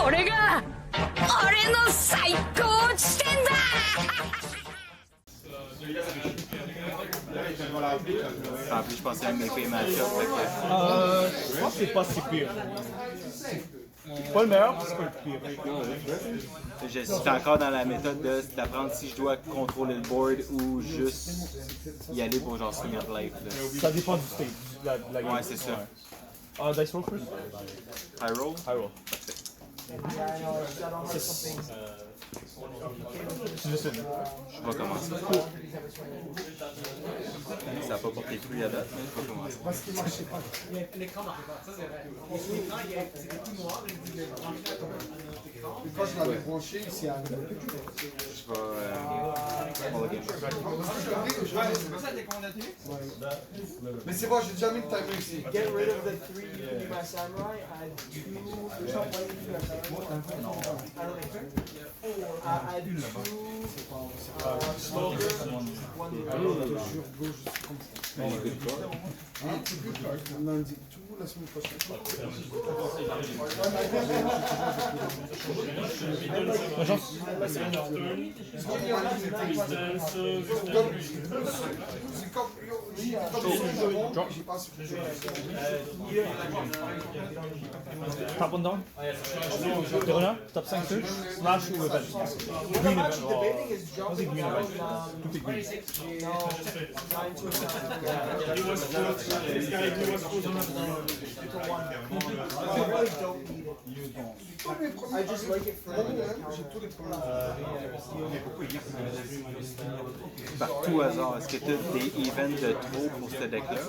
これが俺の最高地点だ。En plus, je pensais à Metafy match-up. Je pense que c'est pas si pire. Pas le meilleur, c'est pas le pire. Je suis encore dans la méthode d'apprendre si je dois contrôler le board ou juste y aller pour genre swing of life. Là. Ça dépend du stage de la game. Ouais, c'est ça. Dice roll first? High roll? High roll. C'est juste une. Je vais commencer. Ça n'a pas porté fruit à date, mais je vais commencer. Quand je l'avais branché, c'est un. Je vais Mulligan. Mais c'est bon, j'ai déjà mis le timer ici. Get rid of the 3 my samurai. Add 2. Add 2. Smoker. 1. On a dit tout la semaine prochaine. Top one down. Corona, top 5 search, slash ou event. Green event. Vas-y, green event. Tout est green. I just like it for Par tout hasard, est-ce que tu as des events de trop pour ce deck-là?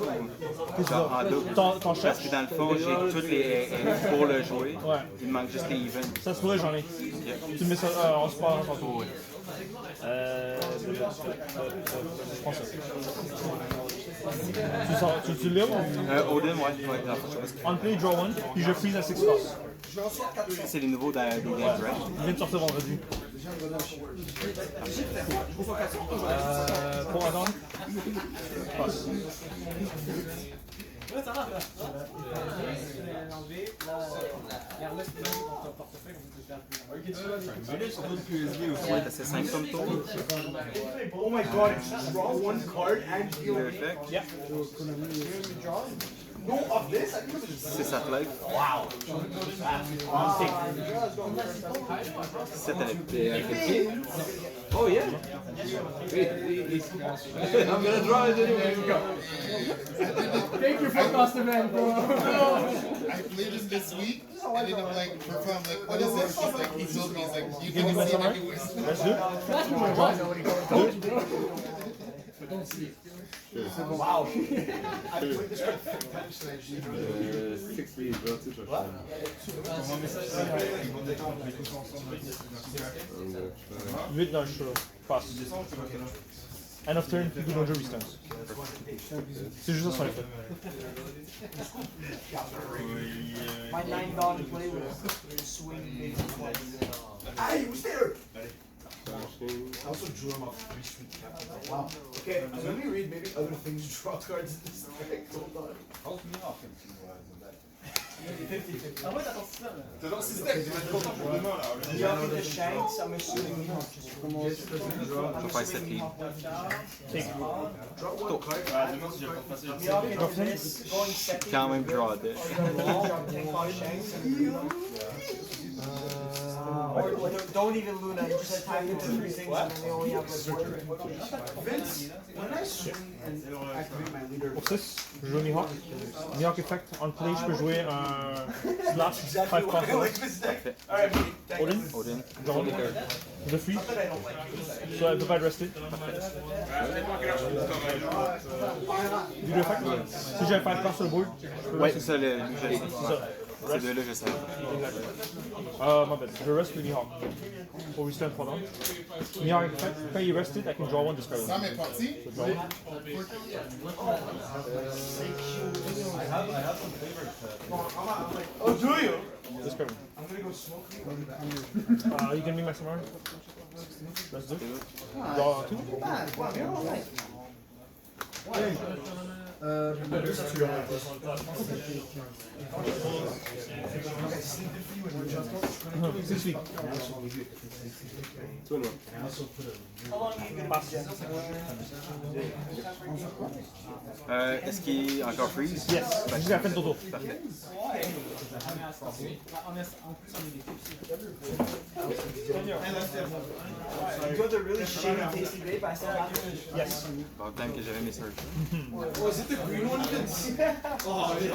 Genre en double? Parce que dans le fond, j'ai tous les AA pour le jouer. Ouais. Il me manque juste les events. Ça se pourrait, j'en ai. Tu mets ça, on se parle tantôt. Je pense ça. Tu l'as ou? Oden, ouais. On play, draw one, puis je freeze à 6 costs. C'est les nouveaux dans les games, right? Il vient de sortir vendredi. Pour attendre. Passe. Ouais, c'est simple comme tour. Oh my god, it's just draw 1 card and deal Le effet. Yeah. No, of this? I think it was C'est sa life. wow. C'est à la Oh yeah. I'm gonna draw it anyway. Thank you for Costa Man, bro. I played him this week, and then I'm like, I'm like, what is this? He's like, he told me, he's like, you can see it everywhere. Let's do it. Wow. 6 leads, bro. Vite dans le show. Passe. End of turn, good danger resistance. C'est juste ça son effet. My $9 play with swing. Hey, who's there? I also drew him up 3 sweet captains. Wow. Okay, let me read maybe other things to draw cards in this deck. Hold on. How's Mihawk in that? Ah ouais, t'attends ça là. T'as dans ce deck, tu vas être content pour demain là. Mihawk and the Shanks, I'm assuming Mihawk. Je vais faire 7 leads. Draw 1 card. Mihawk and this, going second. Quand même draw deck. Or don't even Luna, you just attack into 3 things and then they only have like 1. Vince, when I swing and activate my leader. Pour 6, je joue Mihawk. Mihawk effect, on play, je peux jouer un slash 5 cost. Oden. Draw one. The free. So elle peut pas être restée. Du effect. Si j'ai un 5 cost sur le board, je peux Ouais, rester. c'est ça, le C'est ça. ces deux-là, je sais. Ma bad. Je reste le Mihawk. Pour restand 3 down. Mihawk effect, quand il est rested, I can draw one, discard one. Sam est parti. So draw one. Oh, do you? Discard one. I'm gonna go smoke. You can be my Samara. Let's do it. Draw 2. 6 weeks. 21. Passe. Est-ce qu'il est encore freeze? Yes, jusqu'à la fin de ton tour. Parfait. You got the really shitty tasty grape I still have. Yes. Bon, tant que j'avais mes searches. Oh, is it the green one? Oh, yeah.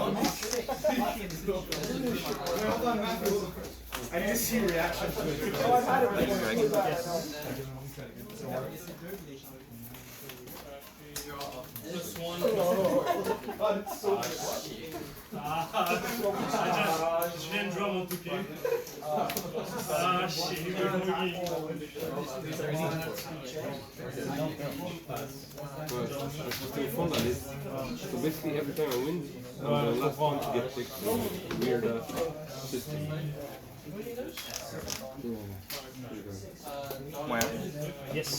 Hold on, Matthew. I need to see your reaction to it. Oh, I've had it before. Yes. This one. God, it's so good. Je viens de jouer mon touquet. Ah, shit, Still fun on this. So basically every time I win, I'm the last one to get picked. Weird system. Ouais. Yes.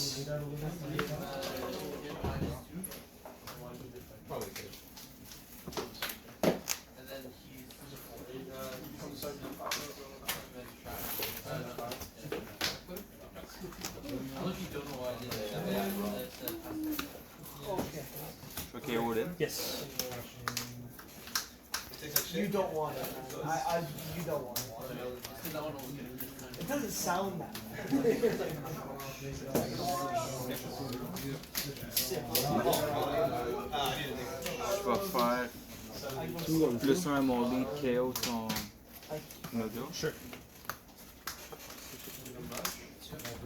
Okay, Oden. Yes. You don't want it. You don't want it. It doesn't sound that Je vais faire plus un à mon lead KO ton Nodo. Sure.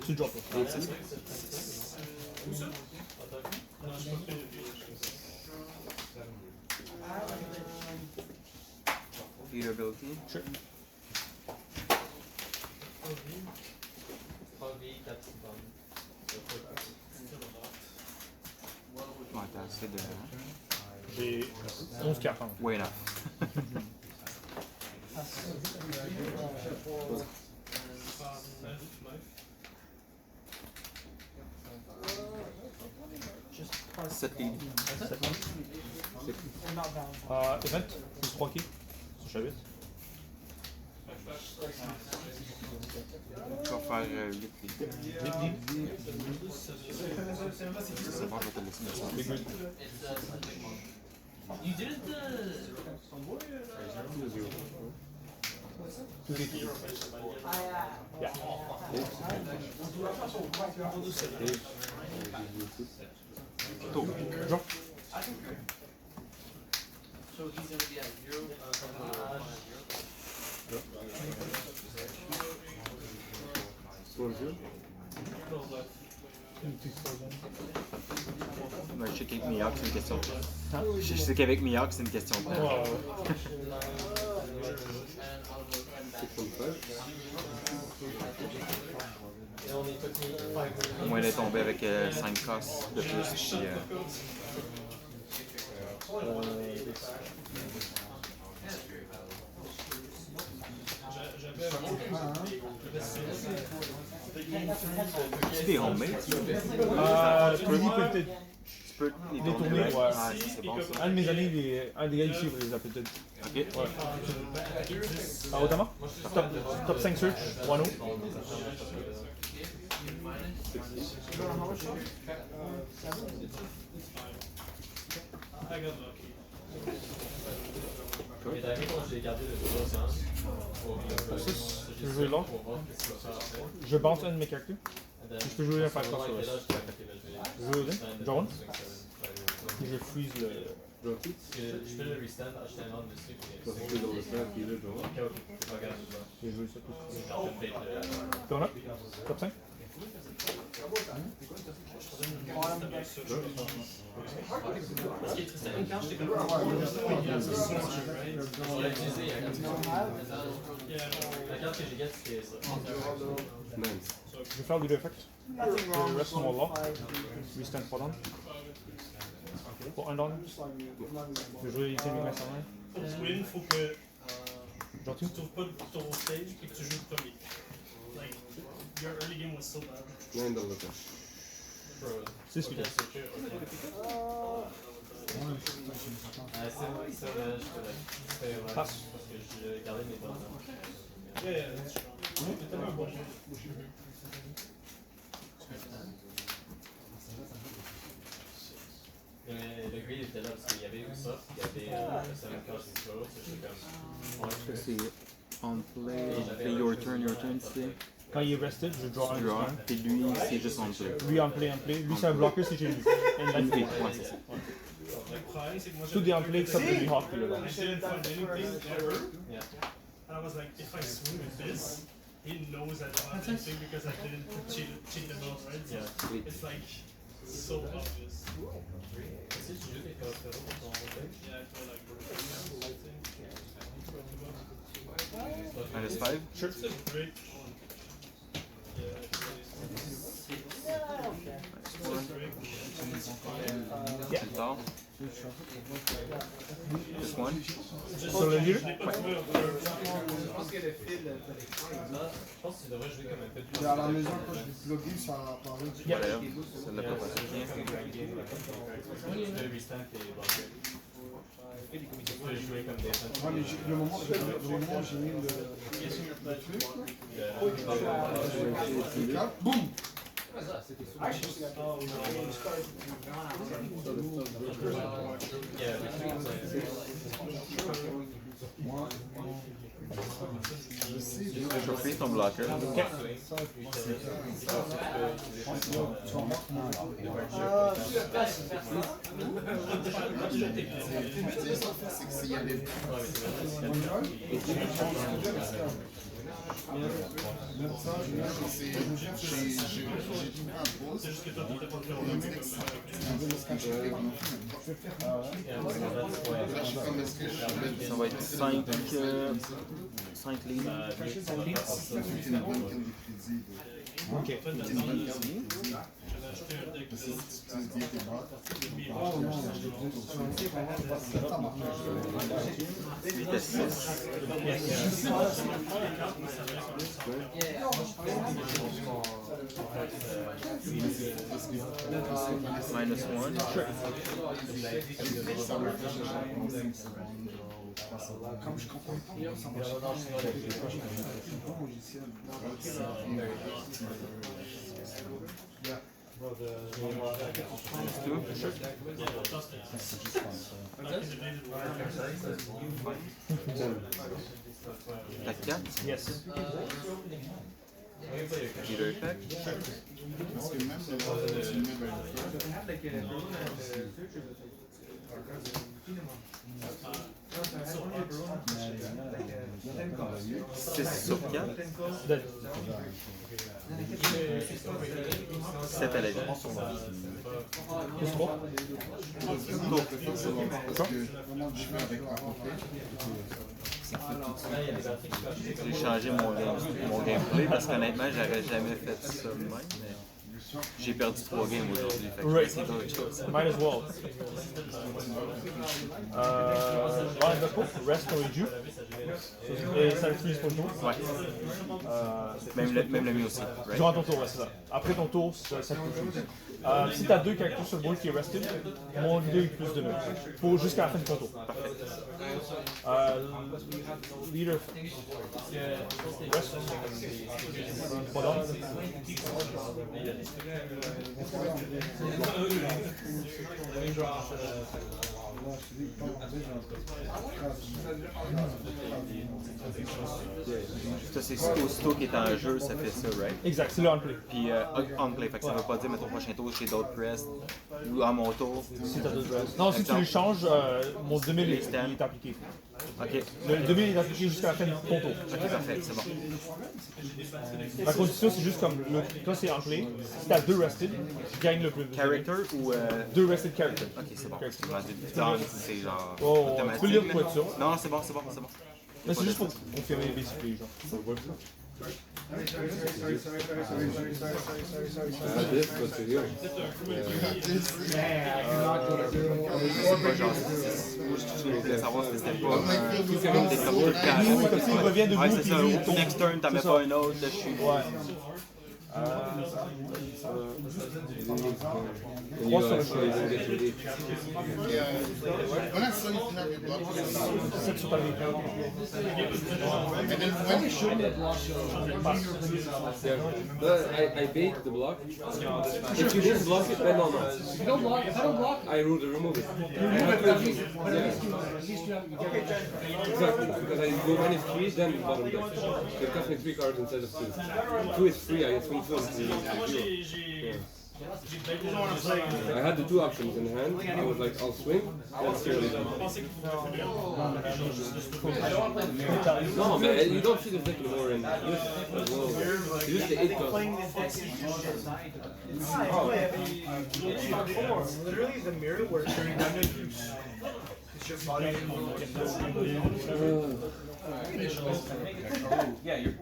Tu drop it. Beatability. Sure. Ouais, t'as assez de... J'ai 11 cartes. Hein. Way enough. Sept leads. Event, plus 3 kills. Sur Chavit. Je vais faire 8 leads. C'est bon, je vais te laisser me faire. You did the. Yeah. Tour. Drop. So he's gonna be at 0. Je sais qu'avec Mihawk, c'est une question de temps. Je sais qu'avec Mihawk, c'est une question de temps. Au moins, elle est tombée avec 5 cosses de plus. Puis, c'est des homemade. Tu peux les tourner, tourner. ouais. Ah, c'est bon ça. Un de mes amis, un des gars ici, vous les a peut-être. Ok. Ouais. Otama? Top 5 search, 1-0. I got lucky. Pour 6, je peux jouer là. Je bounce un de mes caractères. Je peux jouer un 5 sur le reste. Je joue Oden, John. Et je freeze le. Je fais le restand, acheter un ordre dessus. Je fais dans le stand, puis là, je vais. J'ai joué ça tout. Puis on a top 5. La carte que j'ai gagnée, c'était ça. Je vais faire les deux effects. Je reste sur mon law. Restand pas down. Pour un down. Je vais jouer ici avec ma main. Pour win, faut que Gentil. tu trouves pas ton stage et que tu joues le premier. Like, your early game was so bad. C'est ce que j'ai. Passe. Parce que j'ai gardé mes bonnes. Yeah, that's strong. Le gars il était là parce qu'il y avait eu ça, il y avait le 7 card sur Zoro, j'étais comme. C'est on play, your turn, c'est. Quand il est rested, je draw un. Draw, puis lui, c'est juste on play. Lui en play. Lui, c'est un blocker si j'ai lui. Ouais, c'est ça. Le problème, c'est que moi, Tout est en play sauf le Mihawk. I didn't find anything ever. Yeah. And I was like, if I swing with this, he knows I don't have anything because I didn't cheat them out, right? So it's like so obvious. Si tu joues des cartes pour ton deck? Yeah, I feel like -5? Sure. it's a break. Yeah. Plus tard. Just one? Sur le leader? Je pense que tu devrais jouer comme un peu de. À la maison, quand je plugin, ça apparaît. Whatever. Ça l'a pas passé bien. Tu peux restamp tes blockers. Tu peux jouer comme des. Ouais, mais le moment où j'ai mis le cap, boum! Je vais chauffer ton blocker. C'est que s'il y a des... Ça va être 5 lignes. Ok. -1. Comme je comprends pas comment ça marche. T'as 4? Yes. Leader effect. Parce que même le tu mets C'est sur 4. 7 à la vie. Plus 3. parce que je fais avec à côté. J'ai changé mon gameplay parce qu'honnêtement, j'aurais jamais fait ça de même. Mais j'ai perdu 3 games aujourd'hui. Fait que je vais essayer d'autres choses. Might as well. Bepo, rest on redo. Et ça le freeze pour le tour. Ouais. Même le mien aussi. Right? Durant ton tour, ouais, c'est ça. Après ton tour, ça te freeze. Si t'as 2 caractères sur le board qui est rested, mon leader est plus de 9. Pour jusqu'à la fin de ton tour. Leader. Rest. Pas d'ordre. Ça, c'est aussitôt qui est en jeu, ça fait ça, right? Exact, c'est le on play. Puis on play, fait que ça veut pas dire, mais ton prochain tour, j'ai d'autres press, ou à mon tour. Si t'as d'autres restes. Non, si tu les changes, mon 2000 est appliqué. Ok. Le 2000 est appliqué jusqu'à la fin de ton tour. Ok, parfait, c'est bon. La condition, c'est juste comme quand c'est en play, si t'as 2 rested, je gagne le plus. Character ou. 2 rested characters. Ok, c'est bon. C'est genre. Oh, tu peux le lire automatique. pour être sûr. Non, c'est bon, c'est bon, c'est bon. Mais c'est juste pour confirmer les basically, genre. C'est pas genre. Je voulais savoir si c'était pas. Comme des comme tout le Comme s'il revient debout, Ouais, c'est puis ça. lui, il Au tombe. next turn, t'en mets pas un autre, là, je suis. Ouais. When I saw you have your block, 7 sur ta vie. and then when you showed me the block, I bait the block. If you didn't block it, then no. If you don't block, if I don't block, I would remove it. at least you have Exactly, because I go minus 3, then bottom deck. It cost me 3 cards instead of 2. 2 is free, I get 22 and 3 is 0. I had the 2 options in hand. I was like, I'll swing, and see what it does. No, man, you don't see the deck anymore, and you use the 8 cards. literally the mirror works during that use. It's your body. Yeah, you're.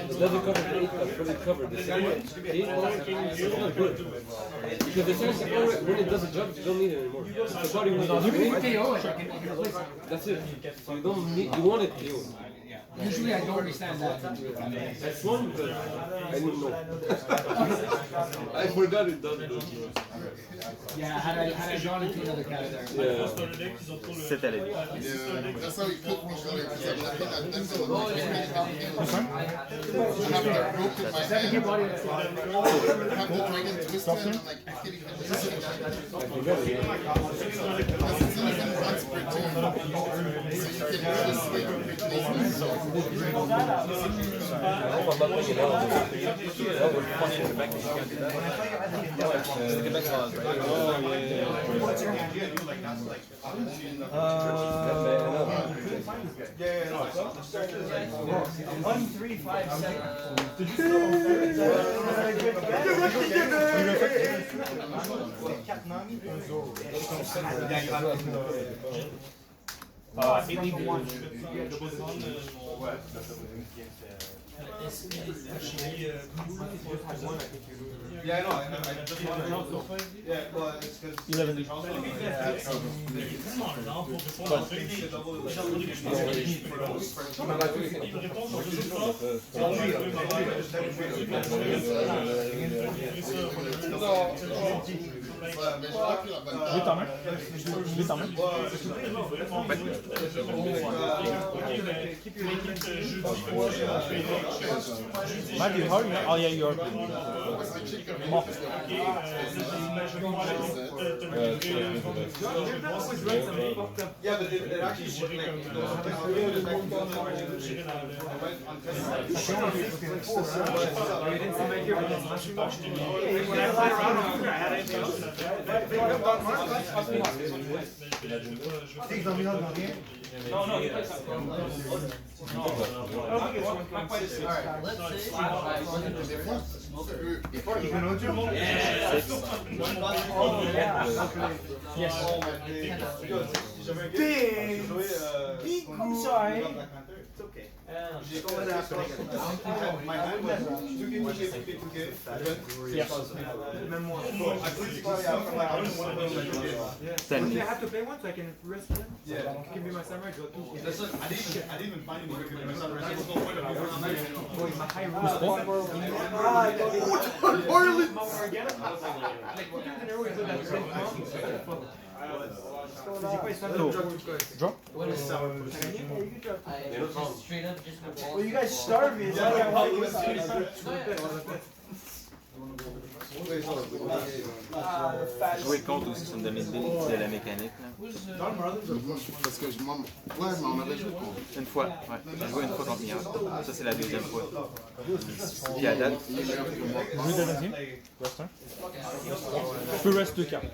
It doesn't cover the 8 cards, but it covers the 7 It's not good. Because the sense when it does a job, you don't need it anymore. If the body was on that's it. So you don't need, you want it KO. Usually I don't understand that. That's one because I didn't know. I forgot it does. Yeah, had I gone into another category. Yeah. C'est allé bien. yeah, that's how he cooked me earlier. Because I think that's the one I have a rope in my hand. I have the dragon twisted, and I'm like, I can't even because it's not even once per turn. So you can really swing quickly. I hope I'm not thinking that would punch in the back if you can't do that. Get back claws, right? Oh, yeah. What's your hand? Yeah, you like that's like. Yeah, no. 1, 3, 5, 7. Yeah, I know. I just want to. Yeah, well, it's because. 11. Vite en main. Vite en main. Might be hard. Oh yeah, you're. Mort. Yeah, but it actually should like. No, no, Sorry. It's okay. J'ai commencé à faire my hand was 2K, 2K, 2K, 2K. Yes. Même moi. I put it after like I don't want to do I have to pay one so I can rest it? Yeah. Give me my samurai, go to. I didn't even find anything. Drop. Well, you guys starved me. Jouer contre aussi, ça me donne l'idée de la mécanique. Là. Parce que moi, ouais, mais on avait joué contre. Une fois, ouais. J'ai joué une fois contre Mihawk. Ça, c'est la deuxième fois. Puis à date. Jouer de deuxième. Reste un. Je peux reste 2 cartes.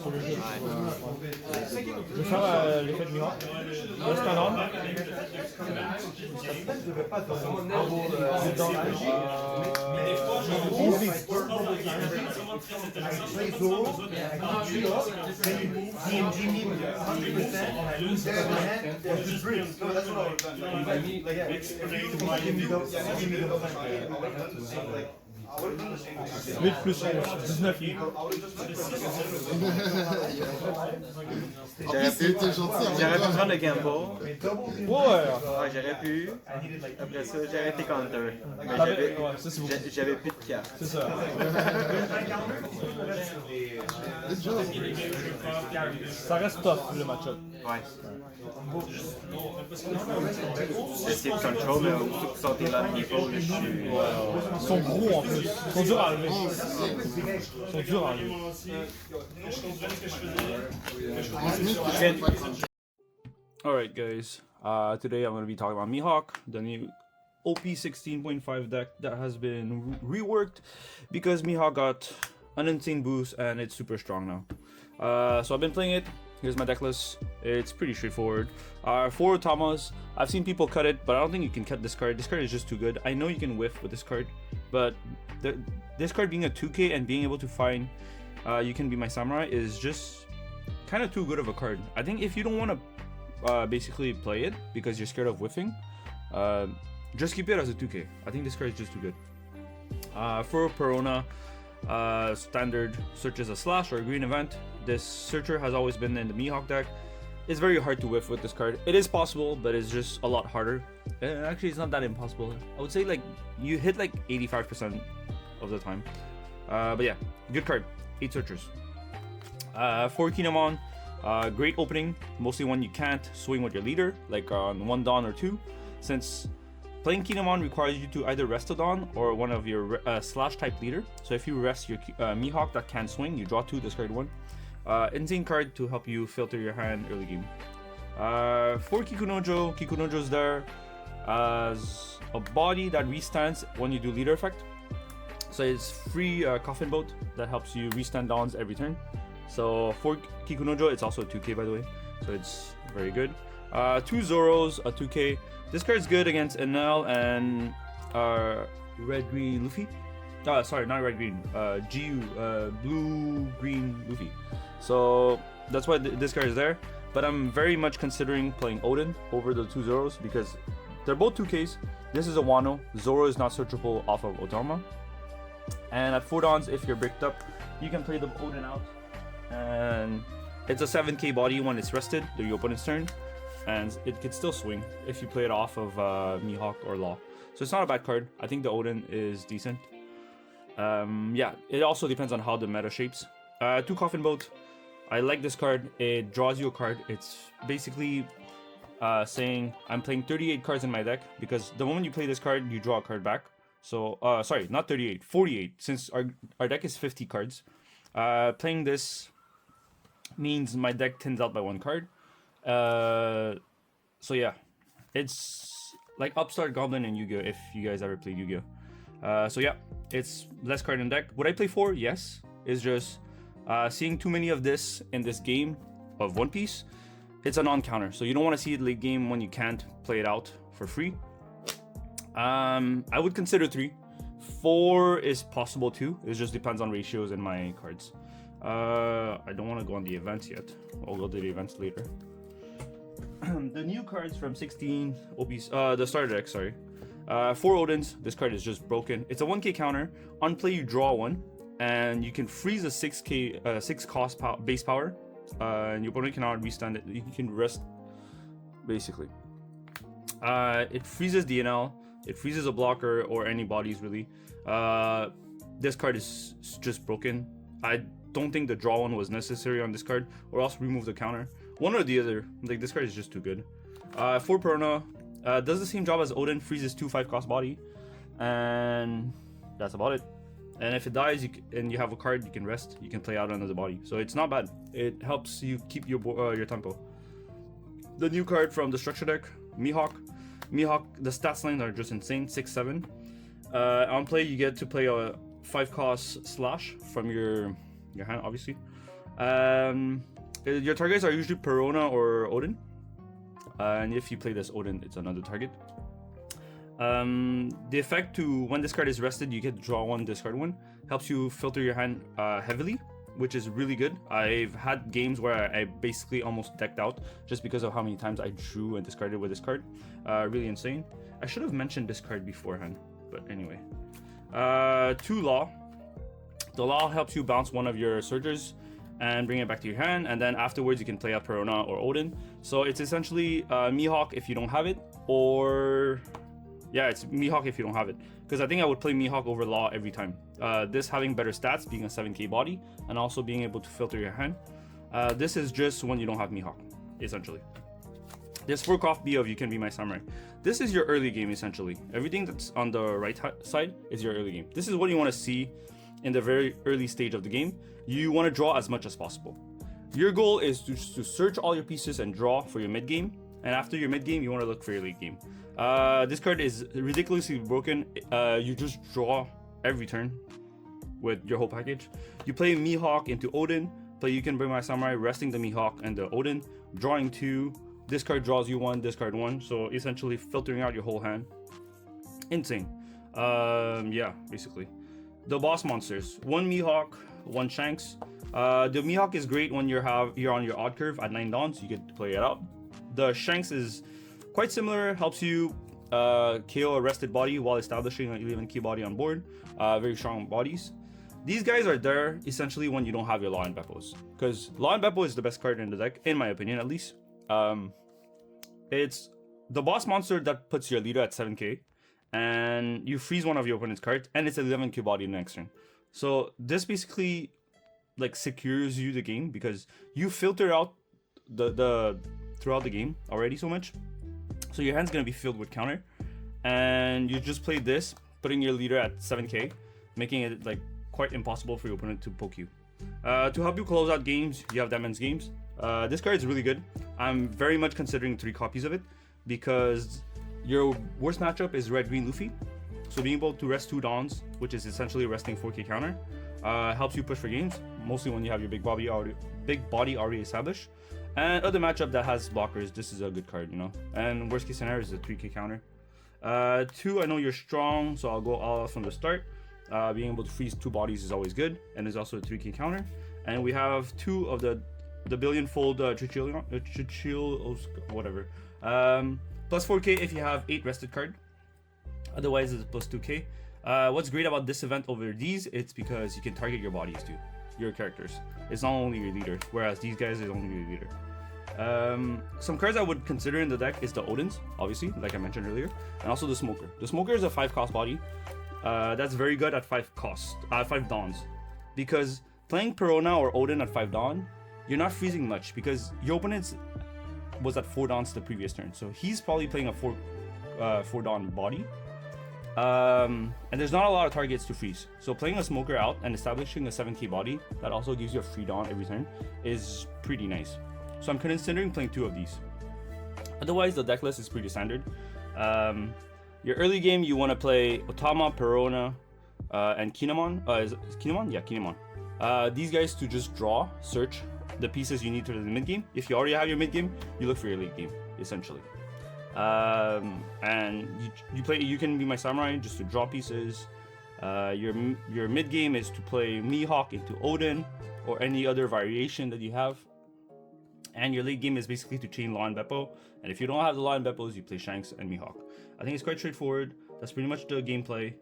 Sur le jeu. Je vais faire l'effet de Mihawk. Reste un ordre. 8 plus 11, 19. J'aurais pu prendre le gamble. Ouais! J'aurais pu. Après ça, j'aurais été counter. Mais j'avais plus de cartes. C'est ça. Ça reste tough le match-up. Ouais. Essayer de control, mais aussi pour sortir là de niveau, je suis. Ils sont gros en plus. Ils sont durs à enlever. Ils sont durs à enlever. Alright guys, today I'm going to be talking about Mihawk, the new OP16.5 deck that has been reworked because Mihawk got an insane boost and it's super strong now. So I've been playing it. Here's my deck list. It's pretty straightforward. 4 Otamas. I've seen people cut it, but I don't think you can cut this card. This card is just too good. I know you can whiff with this card, but this card being a 2K and being able to find You Can Be My Samurai is just kind of too good of a card. I think if you don't want to basically play it because you're scared of whiffing, just keep it as a 2K. I think this card is just too good. For Perona, standard searches a slash or a green event. This searcher has always been in the Mihawk deck. It's very hard to whiff with this card. It is possible, but it's just a lot harder. Actually, it's not that impossible. I would say like you hit like 85% of the time. But yeah, good card. 8 searchers. For Kinemon, great opening. Mostly when you can't swing with your leader, like on 1 Dawn or 2, since playing Kinemon requires you to either rest a Dawn or one of your slash type leader. So if you rest your Mihawk that can swing, you draw 2, discard 1. Insane card to help you filter your hand early game. For Kikunojo, Kikunojo's there as a body that restands when you do leader effect. So it's free coffin boat that helps you restand Dawns every turn. So for Kikunojo, it's also a 2K by the way, so it's very good. 2 Zoros, a 2K. This card's good against Enel and Red Green Luffy. Sorry, not Red Green. Blue Green Luffy. So that's why this card is there. But I'm very much considering playing Oden over the 2 Zoros because they're both 2Ks. This is a Wano. Zoro is not searchable off of Otama. And at 4 Dawns, if you're bricked up, you can play the Oden out. And it's a 7K body when it's rested, your opponent's turn. And it can still swing if you play it off of Mihawk or Law. So it's not a bad card. I think the Oden is decent. Yeah, it also depends on how the meta shapes. 2 Coffin Boat. I like this card. It draws you a card. It's basically saying I'm playing 38 cards in my deck because the moment you play this card, you draw a card back. So, sorry, not 38, 48, since our deck is 50 cards. Playing this means my deck thins out by 1 card. So yeah, it's like Upstart Goblin and Yu-Gi-Oh! If you guys ever played Yu-Gi-Oh! So yeah, it's less card in deck. Would I play 4? Yes. It's just seeing too many of this in this game of One Piece, it's a non-counter. So you don't want to see it late game when you can't play it out for free. I would consider 3. 4 is possible too. It just depends on ratios in my cards. I don't want to go on the events yet. I'll go to the events later. The new cards from 16 OPs, the starter deck, sorry. 4 Odens. This card is just broken. It's a 1K counter. On play, you draw 1, and you can freeze a 6K, 6 cost base power, and your opponent cannot restand it. You can rest, basically. It freezes the Enel. It freezes a blocker or any bodies really. This card is just broken. I don't think the draw 1 was necessary on this card, or else remove the counter. One or the other. Like this card is just too good. For Perona, does the same job as Oden, freezes 2 5-cost body, and that's about it. And if it dies and you have a card, you can rest. You can play out another body, so it's not bad. It helps you keep your tempo. The new card from the structure deck, Mihawk. Mihawk, the stats lines are just insane. 6-7. On play, you get to play a 5-cost slash from your hand, obviously. Your targets are usually Perona or Oden. And if you play this Oden, it's another target. The effect to when this card is rested, you get to draw 1, discard 1. Helps you filter your hand heavily, which is really good. I've had games where I basically almost decked out just because of how many times I drew and discarded with this card. Really insane. I should have mentioned this card beforehand, but anyway. 2 Law. The Law helps you bounce one of your Surgers and bring it back to your hand, and then afterwards you can play out Perona or Oden. So it's essentially Mihawk if you don't have it, or yeah, it's Mihawk if you don't have it. Because I think I would play Mihawk over Law every time. This having better stats, being a 7k body, and also being able to filter your hand. This is just when you don't have Mihawk, essentially. This 4 copy of You Can Be My Samurai. This is your early game, essentially. Everything that's on the right side is your early game. This is what you want to see in the very early stage of the game. You want to draw as much as possible. Your goal is to search all your pieces and draw for your mid game, and after your mid game you want to look for your late game. This card is ridiculously broken. You just draw every turn with your whole package. You play Mihawk into Oden, play You Can Be My Samurai, resting the Mihawk and the Oden, drawing 2. This card draws you 1, this card 1, so essentially filtering out your whole hand. Insane. Yeah, basically. The boss monsters: 1 Mihawk, 1 Shanks. The Mihawk is great when you're on your odd curve at 9 dawns, you get to play it out. The Shanks is quite similar, helps you KO a rested body while establishing an 11k body on board. Very strong bodies. These guys are there essentially when you don't have your Law and Bepos, because Law and Bepo is the best card in the deck, in my opinion at least. It's the boss monster that puts your leader at 7k, and you freeze one of your opponent's cards, and it's 11k body next turn. So this basically like secures you the game, because you filter out the throughout the game already so much, so your hand's gonna be filled with counter, and you just play this, putting your leader at 7k, making it like quite impossible for your opponent to poke you. To help you close out games, you have Diamond's Games. This card is really good. I'm very much considering 3 copies of it, because your worst matchup is red-green Luffy. So being able to rest 2 Dawns, which is essentially resting 4k counter, helps you push for games, mostly when you have your big body already established. And other matchup that has blockers, this is a good card, you know. And worst case scenario is a 3k counter. 2, I know you're strong, so I'll go all out from the start. Being able to freeze 2 bodies is always good, and there's also a 3k counter. And we have 2 of the billion-fold whatever. Plus 4k if you have 8 rested card. Otherwise it's plus 2k. What's great about this event over these, it's because you can target your bodies too, your characters. It's not only your leader, whereas these guys is only your leader. Some cards I would consider in the deck is the Odens, obviously, like I mentioned earlier, and also the Smoker. The Smoker is a 5 cost body. That's very good at 5 dawns, because playing Perona or Oden at 5 dawn, you're not freezing much, because your opponent was at 4 dawns the previous turn, so he's probably playing a 4 dawn body. And there's not a lot of targets to freeze, so playing a Smoker out and establishing a 7k body that also gives you a free dawn every turn is pretty nice. So I'm considering playing 2 of these. Otherwise, the deck list is pretty standard. Your early game, you want to play Otama, Perona, and Kinemon. Is Kinemon? Yeah, Kinemon. These guys to just draw, search the pieces you need for the mid game. If you already have your mid game, you look for your late game, essentially. And you play You Can Be My Samurai just to draw pieces. Your mid game is to play Mihawk into Oden or any other variation that you have. And your late game is basically to chain Law and Bepo. And if you don't have the Law and Bepos, you play Shanks and Mihawk. I think it's quite straightforward. That's pretty much the gameplay.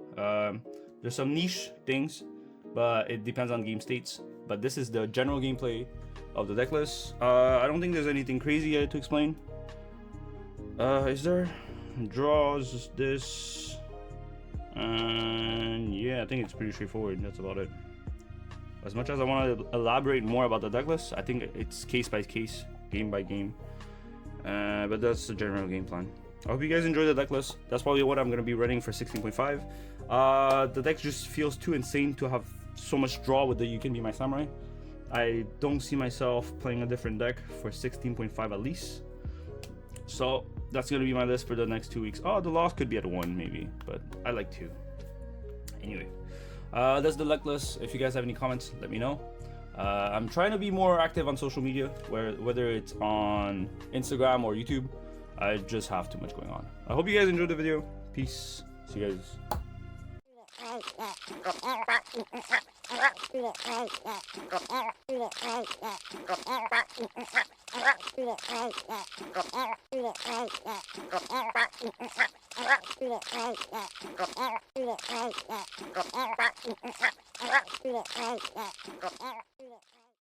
There's some niche things, but it depends on game states. But this is the general gameplay of the deck list. I don't think there's anything crazy yet to explain. Is there? Draws, this, and yeah, I think it's pretty straightforward. That's about it. As much as I want to elaborate more about the deck list, I think it's case by case, game by game. But that's the general game plan. I hope you guys enjoy the deck list. That's probably what I'm going to be running for 16.5. The deck just feels too insane to have so much draw with the You Can Be My Samurai. I don't see myself playing a different deck for 16.5 at least. So that's going to be my list for the next 2 weeks. Oh, the loss could be at 1 maybe, but I like 2. Anyway, that's the deck list. If you guys have any comments, let me know. I'm trying to be more active on social media, whether it's on Instagram or YouTube. I just have too much going on. I hope you guys enjoyed the video. Peace. See you guys. Thank you.